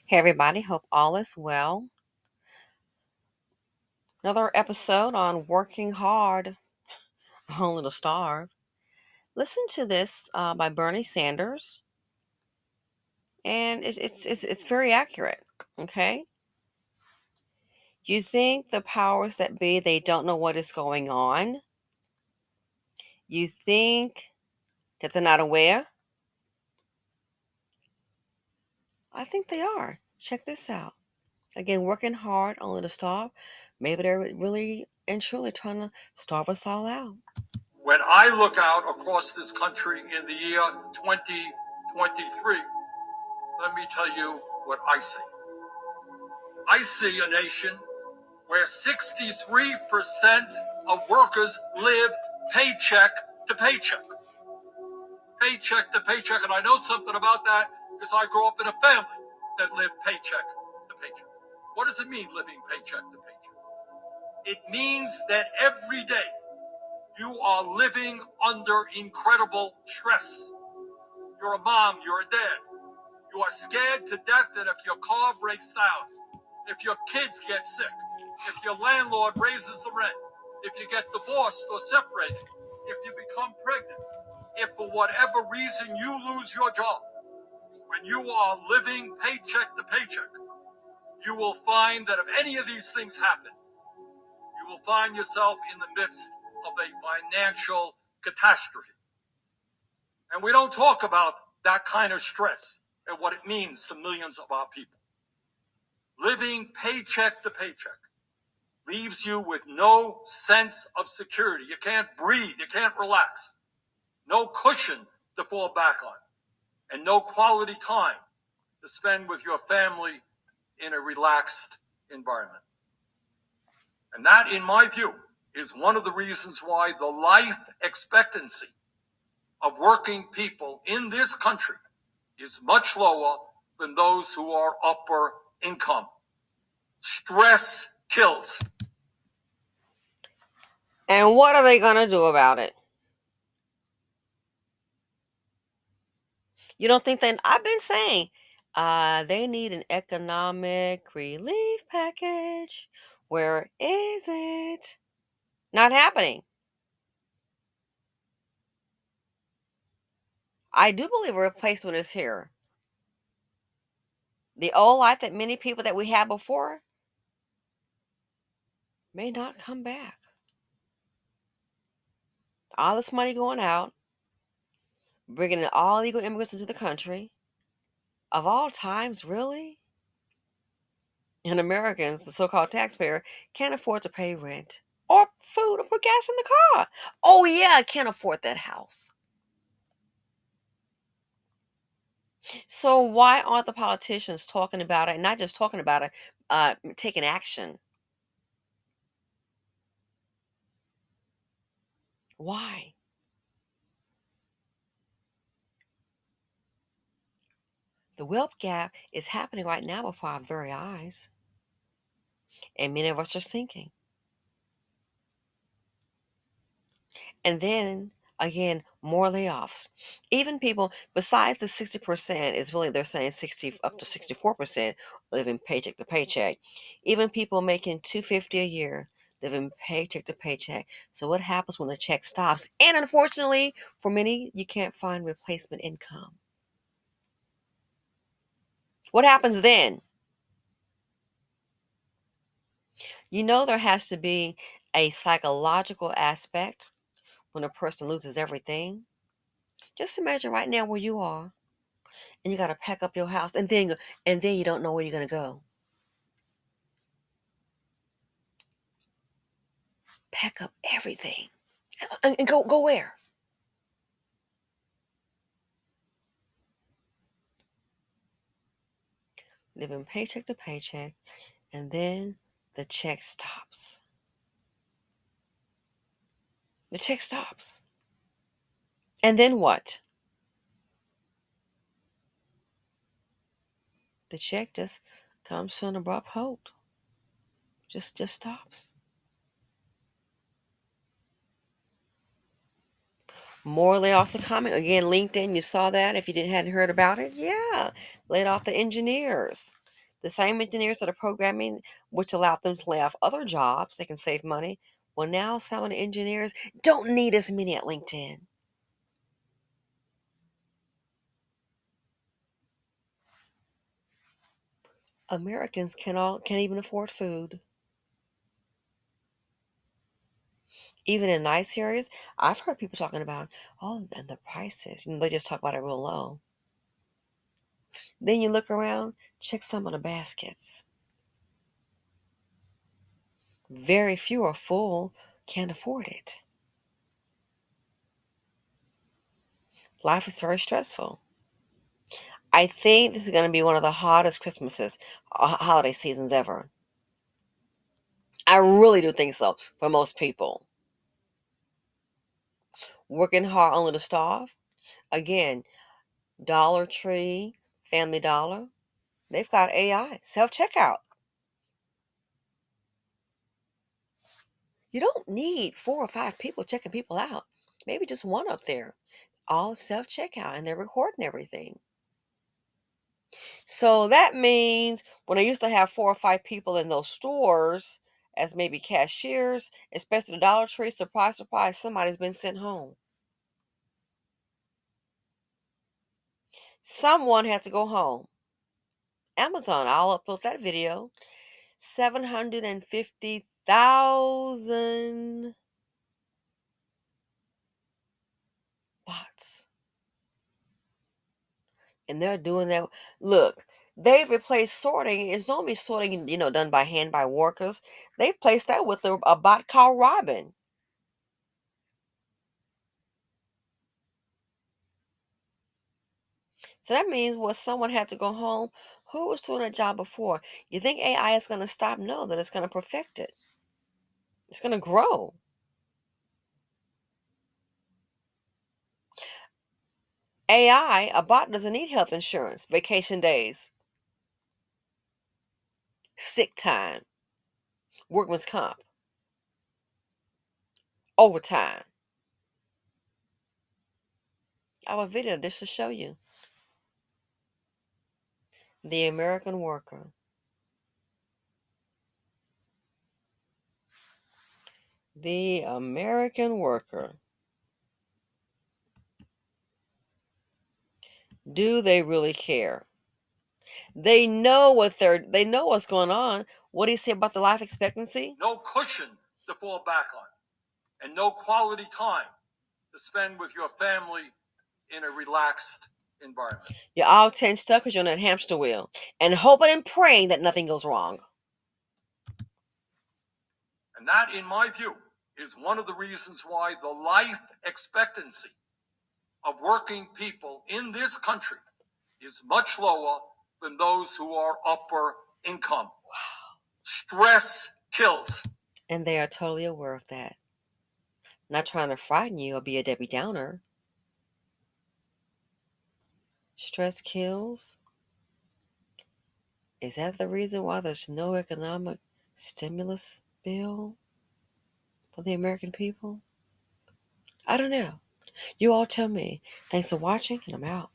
Hey, everybody. Hope all is well. Another episode on working hard, only to starve. Listen to this by Bernie Sanders, and it's very accurate. Okay, you think the powers that be they don't know what is going on? You think that they're not aware? I think they are. Check this out. Again, working hard, only to starve. Maybe they're really and truly trying to starve us all out. When I look out across this country in the year 2023, let me tell you what I see. I see a nation where 63% of workers live paycheck to paycheck. Paycheck to paycheck, and I know something about that because I grew up in a family that lived paycheck to paycheck. What does it mean, living paycheck to paycheck? It means that every day you are living under incredible stress. You're a mom, you're a dad. You are scared to death that if your car breaks down, if your kids get sick, if your landlord raises the rent, if you get divorced or separated, if you become pregnant, if for whatever reason you lose your job, when you are living paycheck to paycheck, you will find that if any of these things happen, you will find yourself in the midst of a financial catastrophe. And we don't talk about that kind of stress and what it means to millions of our people. Living paycheck to paycheck leaves you with no sense of security. You can't breathe. You can't relax. No cushion to fall back on. And no quality time to spend with your family in a relaxed environment. And that, in my view, is one of the reasons why the life expectancy of working people in this country is much lower than those who are upper income. Stress kills. And what are they going to do about it? You don't think that I've been saying they need an economic relief package. Where is it? Not happening. I do believe a replacement is here. The old life that many people that we had before may not come back. All this money going out, bringing in all illegal immigrants into the country. Of all times, really? And Americans, the so-called taxpayer, can't afford to pay rent or food or put gas in the car. Oh yeah, I can't afford that house. So why aren't the politicians talking about it, and not just talking about it, taking action? Why? The wealth gap is happening right now before our very eyes, and many of us are sinking. And then again, more layoffs. Even people besides the 60% is really they're saying 60 up to 64% living paycheck to paycheck. Even people making 250 a year living paycheck to paycheck. So what happens when the check stops? And unfortunately, for many, you can't find replacement income. What happens then? You know there has to be a psychological aspect when a person loses everything. Just imagine right now where you are and you got to pack up your house and then you don't know where you're going to go. Pack up everything and go where? Living paycheck to paycheck, and then the check stops. The check stops. And then what? The check just comes to an abrupt halt. Just stops. More layoffs are coming. Again, LinkedIn, you saw that if you hadn't heard about it. Yeah. Laid off the engineers. The same engineers that are programming, which allowed them to lay off other jobs, they can save money. Well, now some of the engineers don't need as many at LinkedIn. Americans can't even afford food. Even in nice areas, I've heard people talking about, oh, and the prices. And they just talk about it real low. Then you look around, check some of the baskets. Very few are full, can't afford it. Life is very stressful. I think this is going to be one of the hottest Christmases, holiday seasons ever. I really do think so for most people. Working hard only to starve. Again, Dollar Tree, Family Dollar, they've got AI, self checkout. You don't need 4 or 5 people checking people out. Maybe just one up there. All self checkout, and they're recording everything. So that means when I used to have 4 or 5 people in those stores as maybe cashiers, especially the Dollar Tree, surprise, surprise, somebody's been sent home. Someone had to go home. Amazon, I'll upload that video. 750,000 bots. And they're doing that. Look, they've replaced sorting. It's normally sorting, done by hand by workers. They've replaced that with a bot called Robin. So that means someone had to go home. Who was doing that job before? You think AI is going to stop? No, that it's going to perfect it. It's going to grow. AI, a bot doesn't need health insurance, vacation days, sick time, workman's comp, overtime. I have a video just to show you. The American worker. The American worker. Do they really care? They know they know what's going on. What do you say about the life expectancy? No cushion to fall back on, and no quality time to spend with your family in a relaxed environment. You're all tensed up because you're on that hamster wheel and hoping and praying that nothing goes wrong. And that, in my view, is one of the reasons why the life expectancy of working people in this country is much lower than those who are upper income. Wow. Stress kills. And they are totally aware of that. Not trying to frighten you or be a Debbie Downer. Stress kills. Is that the reason why there's no economic stimulus bill for the American people? I don't know. You all tell me. Thanks for watching, and I'm out.